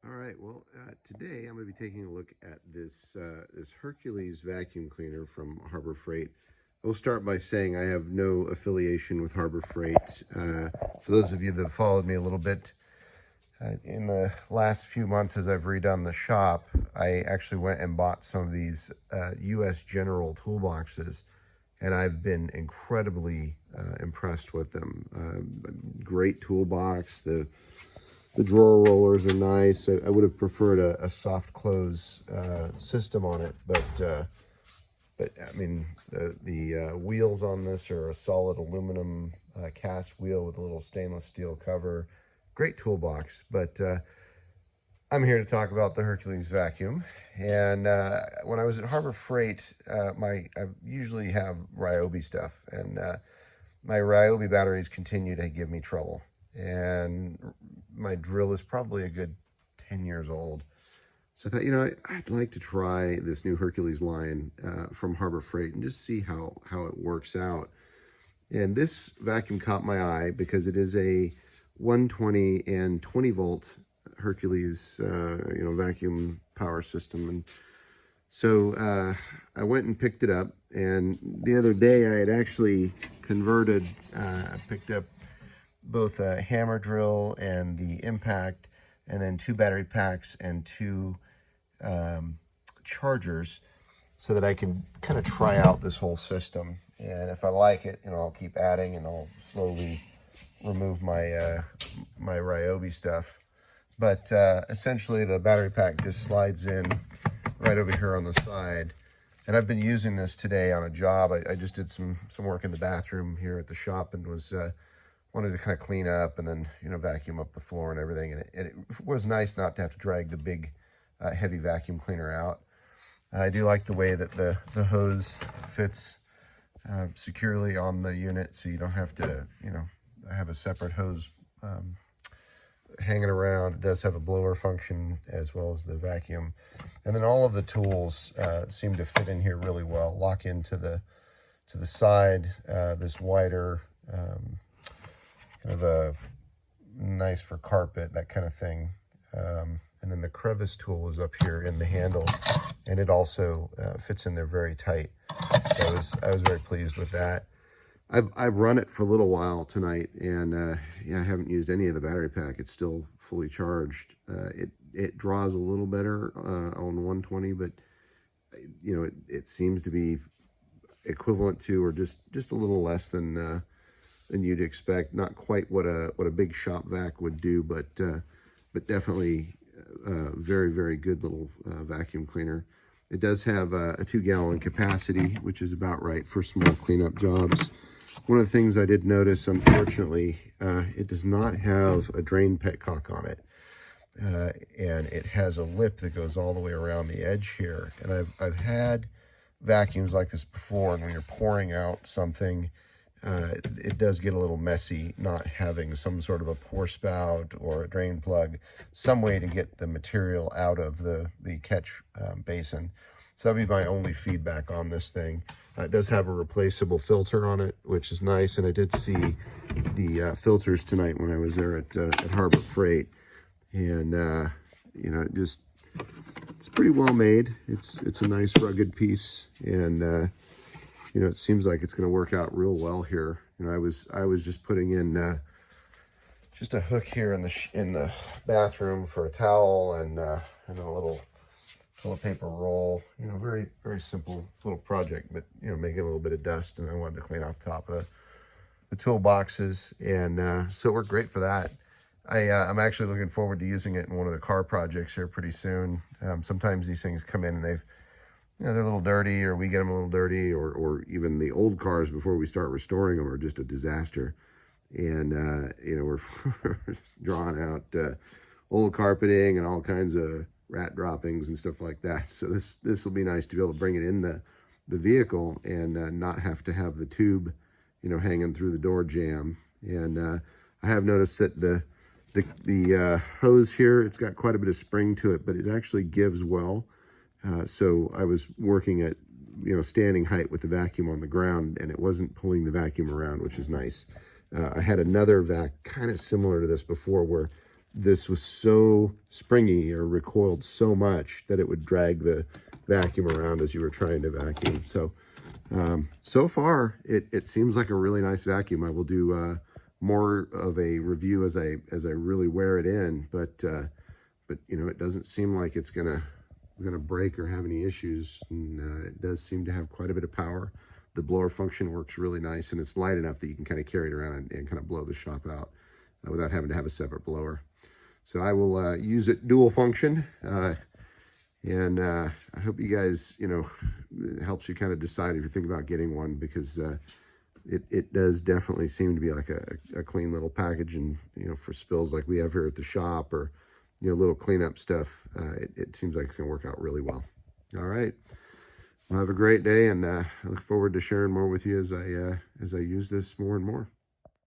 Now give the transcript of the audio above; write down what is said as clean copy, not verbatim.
All right, well, today I'm going to be taking a look at this Hercules vacuum cleaner from Harbor Freight. I will start by saying I have no affiliation with Harbor Freight. For those of you that have followed me a little bit, in the last few months as I've redone the shop, I actually went and bought some of these U.S. General toolboxes, and I've been incredibly impressed with them. Great toolbox. The drawer rollers are nice. I would have preferred a soft close system on it, but I mean, the wheels on this are a solid aluminum cast wheel with a little stainless steel cover. Great toolbox, but I'm here to talk about the Hercules vacuum. And when I was at Harbor Freight, I usually have Ryobi stuff, and my Ryobi batteries continue to give me trouble. And my drill is probably a good 10 years old. So I thought, I'd like to try this new Hercules line from Harbor Freight and just see how it works out. And this vacuum caught my eye because it is a 120 and 20 volt Hercules, vacuum power system. And so I went and picked it up. And the other day I had actually converted, picked up both a hammer drill and the impact, and then 2 battery packs and 2 chargers, so that I can kind of try out this whole system. And if I like it, I'll keep adding, and I'll slowly remove my my Ryobi stuff. But essentially, the battery pack just slides in right over here on the side. And I've been using this today on a job. I just did some work in the bathroom here at the shop, and wanted to kind of clean up and then vacuum up the floor and everything. And it was nice not to have to drag the big heavy vacuum cleaner out. I do like the way that the hose fits securely on the unit, so you don't have to have a separate hose hanging around. It does have a blower function as well as the vacuum, and then all of the tools seem to fit in here really well. Lock into the side, this wider kind of a nice for carpet, that kind of thing. And then the crevice tool is up here in the handle, and it also fits in there very tight. So I was very pleased with that. I've run it for a little while tonight, and I haven't used any of the battery pack. It's still fully charged. It draws a little better on 120, but it seems to be equivalent to, or just a little less than you'd expect. Not quite what a big shop vac would do, but definitely very, very good little vacuum cleaner. It does have a 2-gallon capacity, which is about right for small cleanup jobs. One of the things I did notice, unfortunately, it does not have a drain petcock on it, and it has a lip that goes all the way around the edge here. And I've had vacuums like this before, and when you're pouring out something, it does get a little messy not having some sort of a pour spout or a drain plug, some way to get the material out of the catch basin. So that'd be my only feedback on this thing. It does have a replaceable filter on it, which is nice, and I did see the filters tonight when I was there at Harbor Freight, and it's pretty well made. It's a nice rugged piece, and it seems like it's going to work out real well here. I was just putting in just a hook here in the bathroom for a towel, and a little toilet paper roll. Very, very simple little project, but making a little bit of dust, and I wanted to clean off top of the toolboxes, and so it worked great for that. I'm actually looking forward to using it in one of the car projects here pretty soon. Sometimes these things come in and they're a little dirty, or we get them a little dirty, or even the old cars before we start restoring them are just a disaster. And, we're just drawing out old carpeting and all kinds of rat droppings and stuff like that. So this will be nice to be able to bring it in the vehicle and not have to have the tube, hanging through the door jamb. And I have noticed that the hose here, it's got quite a bit of spring to it, but it actually gives well. So I was working at, standing height with the vacuum on the ground, and it wasn't pulling the vacuum around, which is nice. I had another vac kind of similar to this before, where this was so springy or recoiled so much that it would drag the vacuum around as you were trying to vacuum. So so far it seems like a really nice vacuum. I will do more of a review as I really wear it in, but you know, it doesn't seem like it's gonna break or have any issues, and it does seem to have quite a bit of power. The blower function works really nice, and it's light enough that you can kind of carry it around and kind of blow the shop out without having to have a separate blower. So I will use it dual function, and I hope you guys, you know, it helps you kind of decide if you think about getting one, because it does definitely seem to be like a clean little package, and you know, for spills like we have here at the shop, or you know, little cleanup stuff, it seems like it's gonna work out really well. All right, well, have a great day, and I look forward to sharing more with you as I use this more and more.